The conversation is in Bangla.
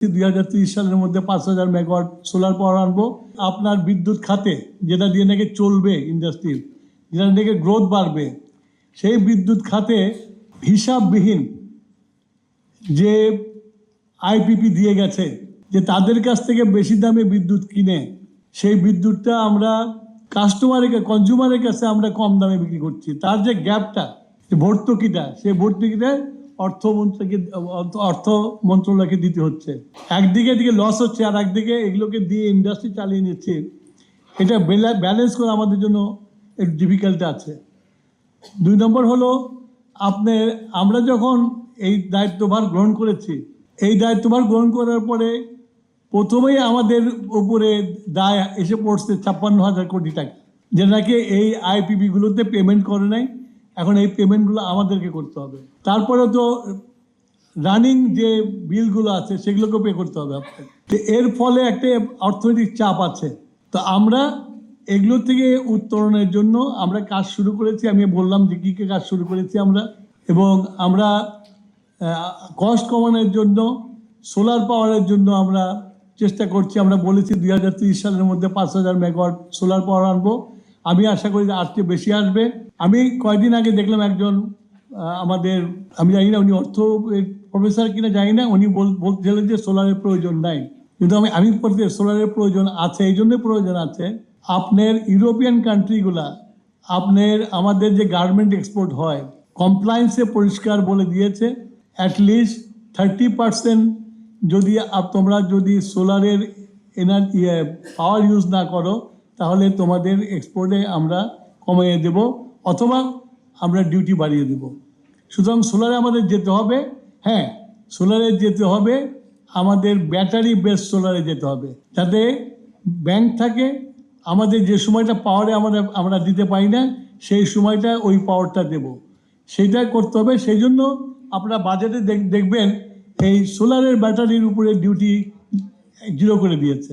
2030 সালের মধ্যে 5000 মেগাওয়াট সোলার পাওয়ার আনবো। আপনার বিদ্যুৎ খাতে যেটা দিয়ে নাকি চলবে ইন্ডাস্ট্রি, যেটা নাকি গ্রোথ বাড়বে, সেই বিদ্যুৎ খাতে হিসাববিহীন যে আইপিপি দিয়ে গেছে যে তাদের কাছ থেকে বেশি দামে বিদ্যুৎ কিনে সেই বিদ্যুৎটা আমরা কনজিউমারের কাছে আমরা কম দামে বিক্রি করছি। তার যে গ্যাপটা, ভর্তুকিটা, সেই ভর্তুকিটা অর্থ মন্ত্রণালয়কে দিতে হচ্ছে। একদিকে লস হচ্ছে, আর একদিকে এগুলোকে দিয়ে ইন্ডাস্ট্রি চালিয়ে নিচ্ছে। এটা ব্যালেন্স করা আমাদের জন্য একটু ডিফিকাল্ট আছে। 2 নম্বর হলো, আমরা যখন এই দায়িত্বভার গ্রহণ করেছি, এই দায়িত্বভার গ্রহণ করার পরে প্রথমেই আমাদের উপরে দায় এসে পড়ছে 56,000 কোটি টাকা, যে নাকি এই আইপিপি গুলোতে পেমেন্ট করে নাই। এখন এই পেমেন্টগুলো আমাদেরকে করতে হবে। তারপরে তো রানিং যে বিলগুলো আছে সেগুলোকে পে করতে হবে আপনাকে। তো এর ফলে একটা অর্থনৈতিক চাপ আছে। তো আমরা এগুলো থেকে উত্তরণের জন্য আমরা কাজ শুরু করেছি। আমি বললাম যে কী কাজ শুরু করেছি আমরা, এবং আমরা কস্ট কমানোর জন্য সোলার পাওয়ারের জন্য আমরা চেষ্টা করছি। আমরা বলেছি 2030 সালের মধ্যে 5000 মেগাওয়াট সোলার পাওয়ার আনবো। আমি আশা করি যে আজকে বেশি আসবে। আমি কয়েকদিন আগে দেখলাম একজন আমি জানি না উনি অর্থ প্রফেসর কিনা জানি না, উনি বলছিলেন যে সোলারের প্রয়োজন নাই। কিন্তু আমি বলতে সোলারের প্রয়োজন আছে। এই জন্য প্রয়োজন আছে, আপনার ইউরোপিয়ান কান্ট্রিগুলা আমাদের যে গার্মেন্ট এক্সপোর্ট হয়, কমপ্লায়েন্সে পরিষ্কার বলে দিয়েছে অ্যাটলিস্ট 30% তোমরা যদি সোলারের পাওয়ার ইউজ না করো, তাহলে তোমাদের এক্সপোর্টে আমরা কমিয়ে দেব, অথবা আমরা ডিউটি বাড়িয়ে দেব। সুতরাং সোলারে আমাদের যেতে হবে। হ্যাঁ, সোলারে যেতে হবে, আমাদের ব্যাটারি বেস সোলারে যেতে হবে, যাতে ব্যাংক থাকে। আমাদের যে সময়টা পাওয়ারে আমরা দিতে পারি না, সেই সময়টা ওই পাওয়ারটা দেব, সেইটা করতে হবে। সেই জন্য আপনারা বাজেটে দেখবেন এই সোলারের ব্যাটারির উপরে ডিউটি 0 করে দিয়েছে।